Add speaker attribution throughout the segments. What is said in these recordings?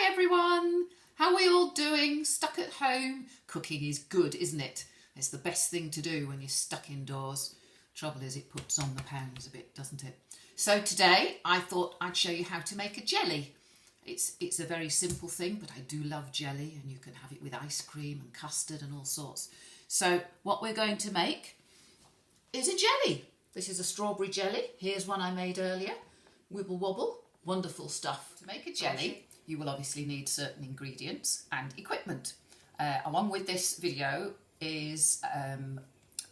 Speaker 1: Hi everyone, how are we all doing? Stuck at home? Cooking is good, isn't it? It's the best thing to do when you're stuck indoors. Trouble is it puts on the pounds a bit, doesn't it? So today I thought I'd show you how to make a jelly. It's a very simple thing, but I do love jelly, and you can have it with ice cream and custard and all sorts. So what we're going to make is a jelly. This is a strawberry jelly. Here's one I made earlier. Wibble wobble, wonderful stuff. To make a jelly, you will obviously need certain ingredients and equipment. Along with this video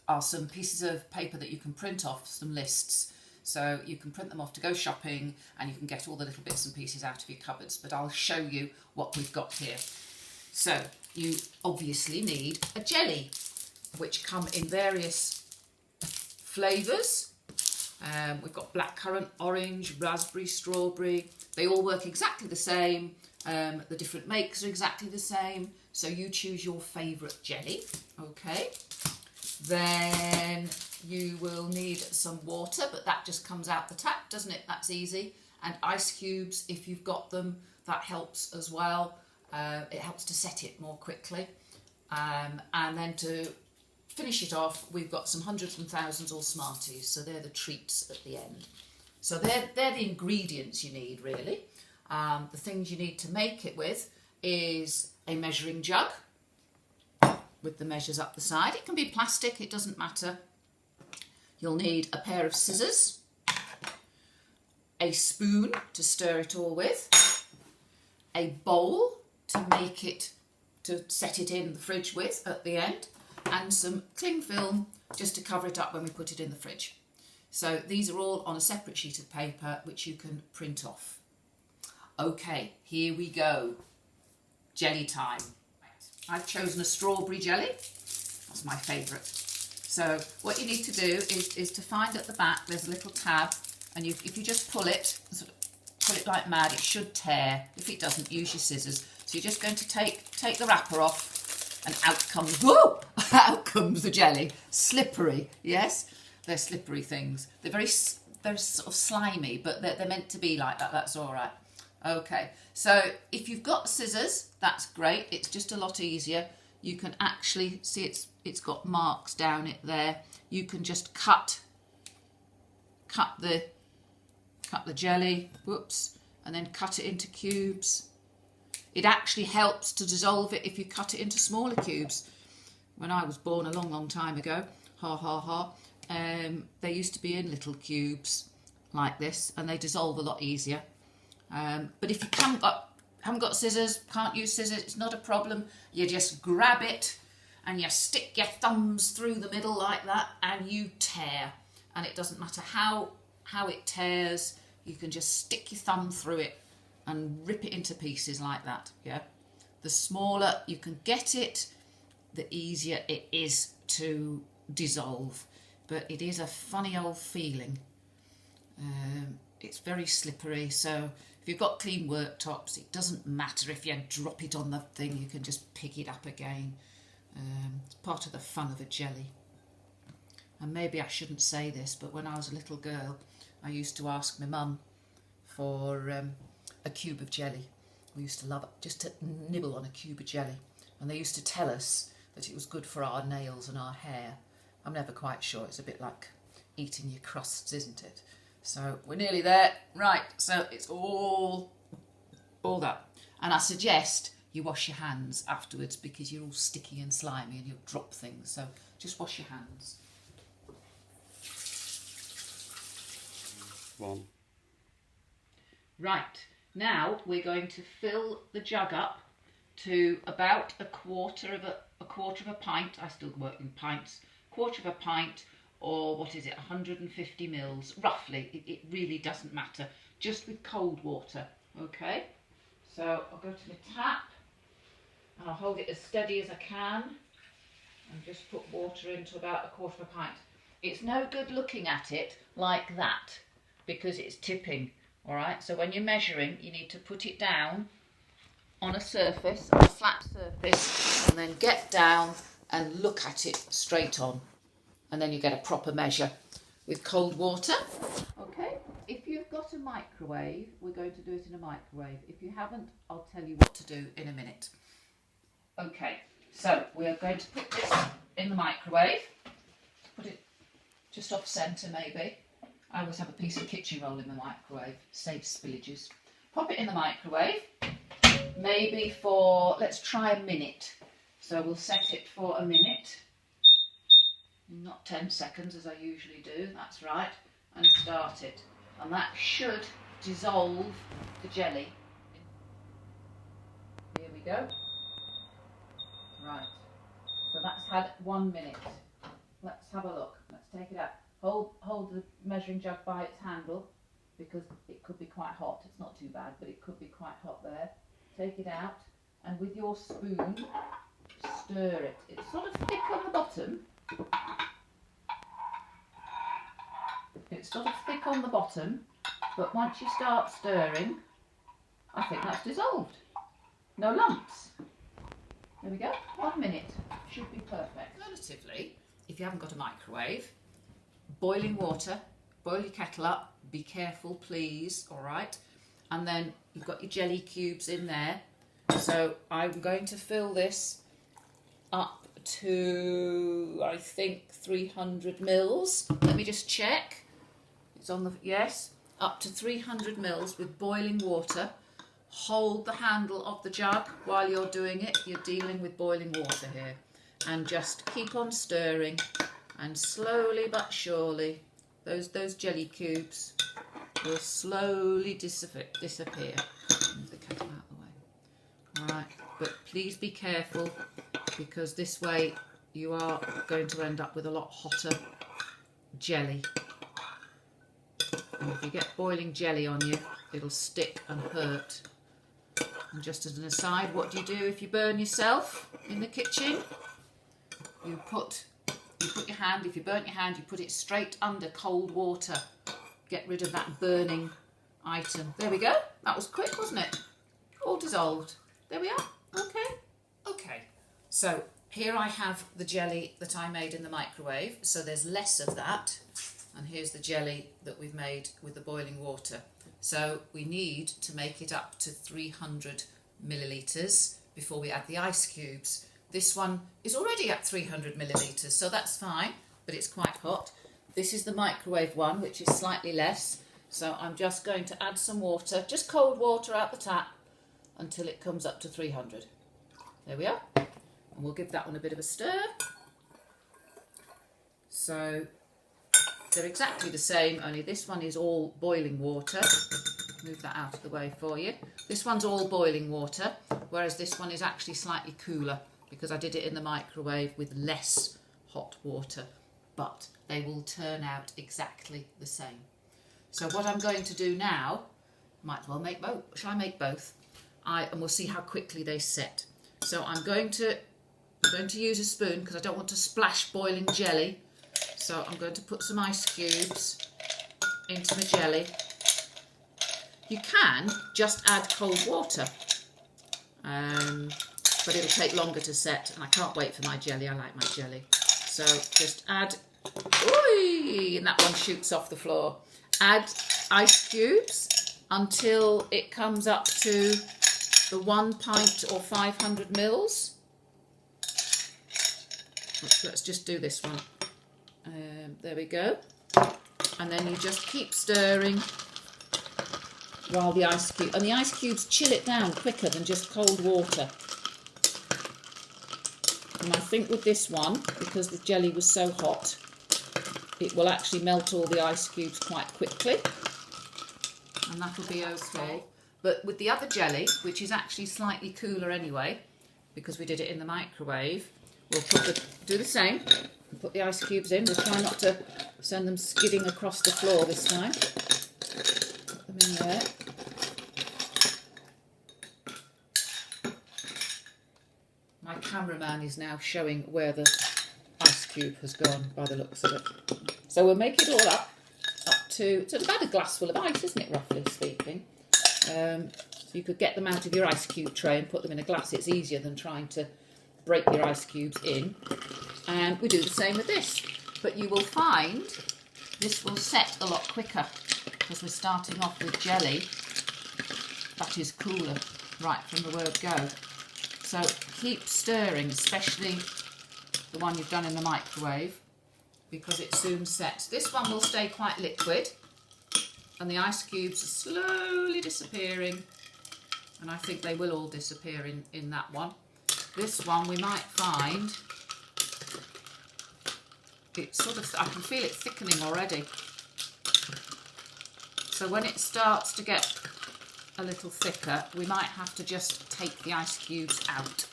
Speaker 1: are some pieces of paper that you can print off, some lists. So you can print them off to go shopping, and you can get all the little bits and pieces out of your cupboards, but I'll show you what we've got here. So you obviously need a jelly, which come in various flavours. We've got blackcurrant, orange, raspberry, strawberry. They all work exactly the same. The different makes are exactly the same. So you choose your favourite jelly. Okay. Then you will need some water, but that just comes out the tap, doesn't it? That's easy. And ice cubes, if you've got them, that helps as well. It helps to set it more quickly. And then to finish it off, we've got some hundreds and thousands or Smarties, so they're the treats at the end. So they're the ingredients you need, really. The things you need to make it with is a measuring jug with the measures up the side. It can be plastic, it doesn't matter. You'll need a pair of scissors, a spoon to stir it all with, a bowl to make it, to set it in the fridge with at the end, and some cling film just to cover it up when we put it in the fridge. So these are all on a separate sheet of paper which you can print off. Okay, here we go. Jelly time. I've chosen a strawberry jelly. That's my favourite. So what you need to do is to find at the back there's a little tab, and if you just pull it, sort of pull it like mad, it should tear. If it doesn't, use your scissors. So you're just going to take the wrapper off, and out comes, whoa! Out comes the jelly. Slippery, yes? They're slippery things. They're very sort of slimy, but they're meant to be like that. That's all right. Okay, so if you've got scissors, that's great. It's just a lot easier. You can actually see it's got marks down it there. You can just cut the jelly, whoops, and then cut it into cubes. It actually helps to dissolve it if you cut it into smaller cubes. When I was born a long, long time ago, they used to be in little cubes like this, and they dissolve a lot easier. But if you haven't got scissors, can't use scissors, it's not a problem. You just grab it and you stick your thumbs through the middle like that, and you tear. And it doesn't matter how it tears, you can just stick your thumb through it and rip it into pieces like that, yeah? The smaller you can get it, the easier it is to dissolve. But it is a funny old feeling. It's very slippery, so if you've got clean worktops, it doesn't matter if you drop it on the thing, you can just pick it up again. It's part of the fun of a jelly. And maybe I shouldn't say this, but when I was a little girl, I used to ask my mum for a cube of jelly. We used to love it, just to nibble on a cube of jelly. And they used to tell us that it was good for our nails and our hair. I'm never quite sure, it's a bit like eating your crusts, isn't it? So we're nearly there. Right, so it's all that. And I suggest you wash your hands afterwards, because you're all sticky and slimy and you'll drop things. So just wash your hands.
Speaker 2: One.
Speaker 1: Right, now we're going to fill the jug up to about a quarter of a pint. I still work in pints. Quarter of a pint, or what is it, 150 mils, roughly. It really doesn't matter, just with cold water, okay? So I'll go to the tap, and I'll hold it as steady as I can, and just put water into about a quarter of a pint. It's no good looking at it like that, because it's tipping, all right? So when you're measuring, you need to put it down on a surface, on a flat surface, and then get down and look at it straight on. And then you get a proper measure with cold water. Okay, if you've got a microwave, we're going to do it in a microwave. If you haven't, I'll tell you what to do in a minute. Okay, so we are going to put this in the microwave. Put it just off centre maybe. I always have a piece of kitchen roll in the microwave, saves spillages. Pop it in the microwave, maybe for, let's try a minute. So we'll set it for a minute, not 10 seconds as I usually do, that's right, and start it. And that should dissolve the jelly. Here we go. Right, so that's had 1 minute. Let's have a look. Let's take it out. Hold the measuring jug by its handle because it could be quite hot. It's not too bad, but it could be quite hot there. Take it out and with your spoon, stir it. It's sort of thick on the bottom. It's sort of thick on the bottom, but once you start stirring, I think that's dissolved. No lumps. There we go. 1 minute. Should be perfect. Alternatively, if you haven't got a microwave, boiling water, boil your kettle up, be careful please, alright? And then you've got your jelly cubes in there. So I'm going to fill this up to, I think, 300 mils. Let me just check. It's on the, yes, up to 300 mils with boiling water. Hold the handle of the jug while you're doing it. You're dealing with boiling water here. And just keep on stirring. And slowly but surely, those jelly cubes will slowly disappear. Move the kettle out of the way. All right, but please be careful because this way you are going to end up with a lot hotter jelly. And if you get boiling jelly on you, it'll stick and hurt. And just as an aside, what do you do if you burn yourself in the kitchen? You put your hand, if you burnt your hand, you put it straight under cold water. Get rid of that burning item. There we go. That was quick, wasn't it? All dissolved. There we are. Okay. Okay. So here I have the jelly that I made in the microwave. So there's less of that. And here's the jelly that we've made with the boiling water. So we need to make it up to 300 millilitres before we add the ice cubes. This one is already at 300 millilitres, so that's fine, but it's quite hot. This is the microwave one, which is slightly less. So I'm just going to add some water, just cold water out the tap, until it comes up to 300. There we are. And we'll give that one a bit of a stir. So they're exactly the same, only this one is all boiling water. Move that out of the way for you. This one's all boiling water, whereas this one is actually slightly cooler because I did it in the microwave with less hot water, but they will turn out exactly the same. So what I'm going to do now, might as well make both. Shall I make both? And we'll see how quickly they set. So I'm going to use a spoon because I don't want to splash boiling jelly. So I'm going to put some ice cubes into my jelly. You can just add cold water, but it'll take longer to set, and I can't wait for my jelly. I like my jelly. So just add, and that one shoots off the floor. Add ice cubes until it comes up to the 1 pint or 500 mils. Let's just do this one. There we go. And then you just keep stirring while the ice cube, and the ice cubes chill it down quicker than just cold water. And I think with this one, because the jelly was so hot, it will actually melt all the ice cubes quite quickly, and that'll be okay. But with the other jelly, which is actually slightly cooler anyway, because we did it in the microwave, we'll do the same. Put the ice cubes in. We'll try not to send them skidding across the floor this time. Put them in there. My cameraman is now showing where the ice cube has gone by the looks of it. So we'll make it all up to, it's about a glass full of ice, isn't it, roughly speaking? So you could get them out of your ice cube tray and put them in a glass. It's easier than trying to break your ice cubes in. And we do the same with this, but you will find this will set a lot quicker because we're starting off with jelly that is cooler right from the word go. So keep stirring, especially the one you've done in the microwave, because it soon sets. This one will stay quite liquid and the ice cubes are slowly disappearing, and I think they will all disappear in that one. This one we might find it's sort of, I can feel it thickening already. So when it starts to get a little thicker, we might have to just take the ice cubes out.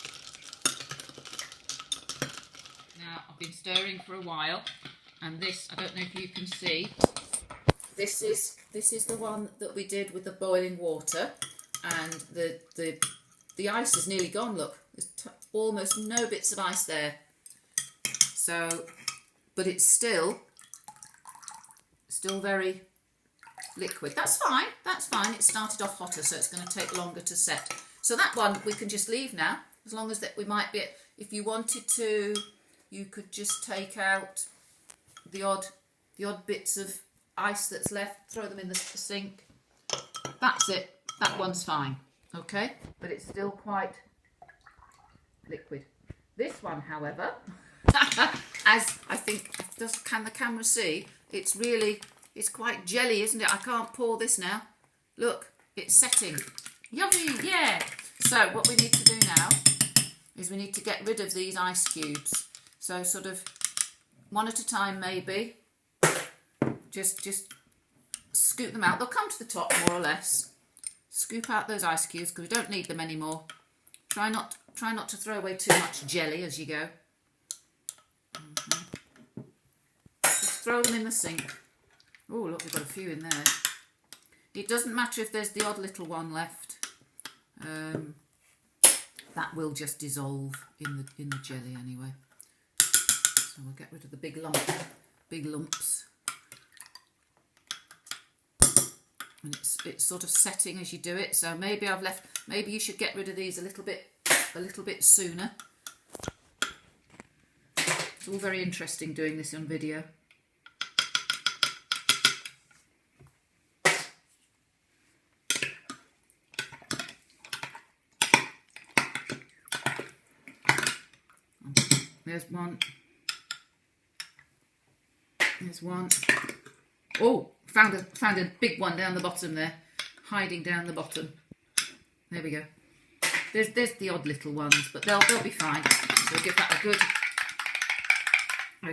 Speaker 1: Now, I've been stirring for a while, and this, I don't know if you can see, this is the one that we did with the boiling water, and the ice is nearly gone, look. There's almost no bits of ice there. So, but it's still very liquid. That's fine, that's fine. It started off hotter, so it's going to take longer to set. So that one we can just leave now, as long as that we might be, if you wanted to, you could just take out the odd bits of ice that's left, throw them in the sink. That's it, that one's fine, okay? But it's still quite liquid. This one, however, as I think, can the camera see, it's quite jelly, isn't it? I can't pour this now. Look, it's setting. Yummy, yeah. So what we need to do now is we need to get rid of these ice cubes. So sort of one at a time, maybe. Just scoop them out. They'll come to the top more or less. Scoop out those ice cubes because we don't need them anymore. Try not to throw away too much jelly as you go. Just throw them in the sink. Oh, look, we've got a few in there. It doesn't matter if there's the odd little one left. That will just dissolve in the jelly anyway. So we'll get rid of the big lumps. And it's sort of setting as you do it. So maybe maybe you should get rid of these a little bit sooner. It's all very interesting doing this on video. There's one. There's one. Oh, found a big one down the bottom there, hiding down the bottom. There we go. There's the odd little ones, but they'll be fine. So we'll give that a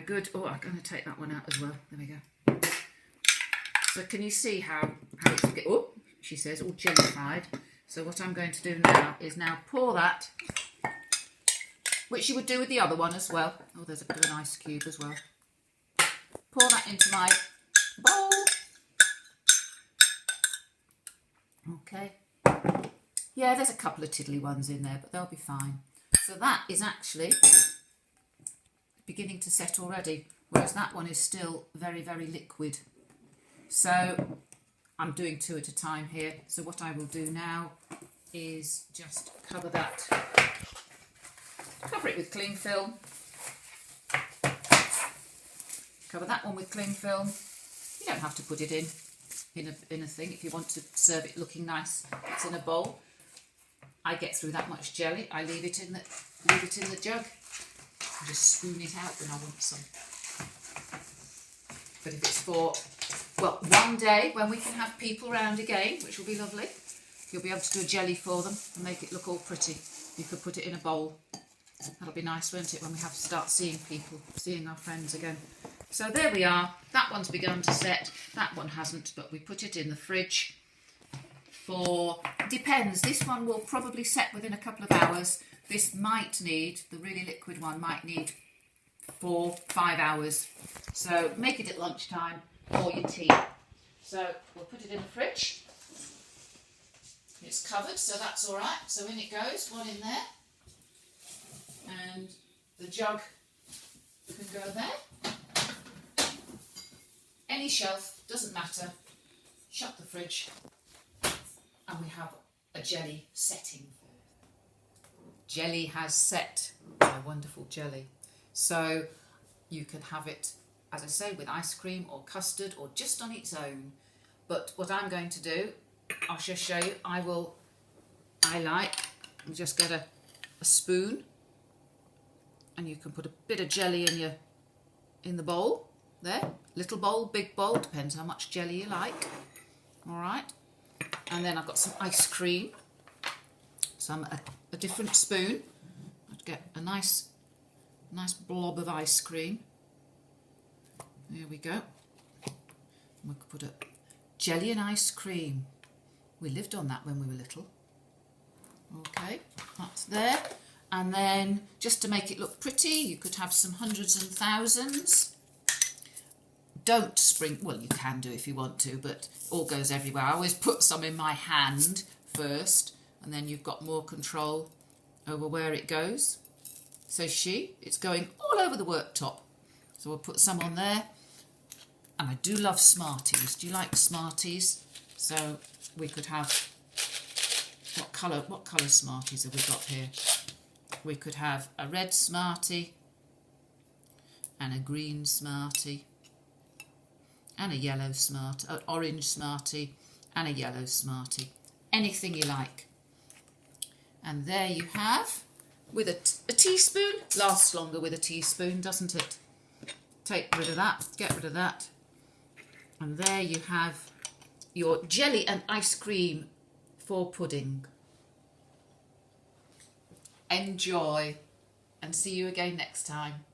Speaker 1: good. Oh, I'm going to take that one out as well. There we go. So can you see how it's oh, she says all jellified. So what I'm going to do now is pour that, which you would do with the other one as well. Oh, there's a bit of an ice cube as well. Pour that into my bowl. Okay. Yeah, there's a couple of tiddly ones in there, but they'll be fine. So that is actually beginning to set already, whereas that one is still very, very liquid. So I'm doing two at a time here. So what I will do now is just cover that. Cover it with cling film. Cover that one with cling film. You don't have to put it in a thing if you want to serve it looking nice. It's in a bowl. I get through that much jelly. I leave it in the jug. I just spoon it out when I want some. But if it's for, well, one day when we can have people round again, which will be lovely, you'll be able to do a jelly for them and make it look all pretty. You could put it in a bowl. That'll be nice, won't it, when we have to start seeing people, seeing our friends again. So there we are. That one's begun to set. That one hasn't, but we put it in the fridge for, depends. This one will probably set within a couple of hours. This might need, the really liquid one might need 4-5 hours. So make it at lunchtime or your tea. So we'll put it in the fridge. It's covered, so that's all right. So in it goes, one in there. And the jug can go there. Any shelf, doesn't matter. Shut the fridge and we have a jelly setting. Jelly has set, a wonderful jelly. So you can have it, as I say, with ice cream or custard or just on its own. But what I'm going to do, I'll just show you. I'll just get a spoon, and you can put a bit of jelly in the bowl there. Little bowl, big bowl, depends how much jelly you like. All right. And then I've got some ice cream. So a different spoon. I'd get a nice blob of ice cream. There we go. We could put a jelly and ice cream. We lived on that when we were little. Okay, that's there. And then just to make it look pretty, you could have some hundreds and thousands. Don't sprinkle, well, you can do if you want to, but all goes everywhere. I always put some in my hand first, and then you've got more control over where it goes. So it's going all over the worktop. So we'll put some on there. And I do love Smarties. Do you like Smarties? So we could have, what colour Smarties have we got here? We could have a red Smartie and a green Smartie and a yellow Smartie, an orange Smartie and a yellow Smartie. Anything you like. And there you have, with a teaspoon. Lasts longer with a teaspoon, doesn't it? Take rid of that, get rid of that. And there you have your jelly and ice cream for pudding. Enjoy, and see you again next time.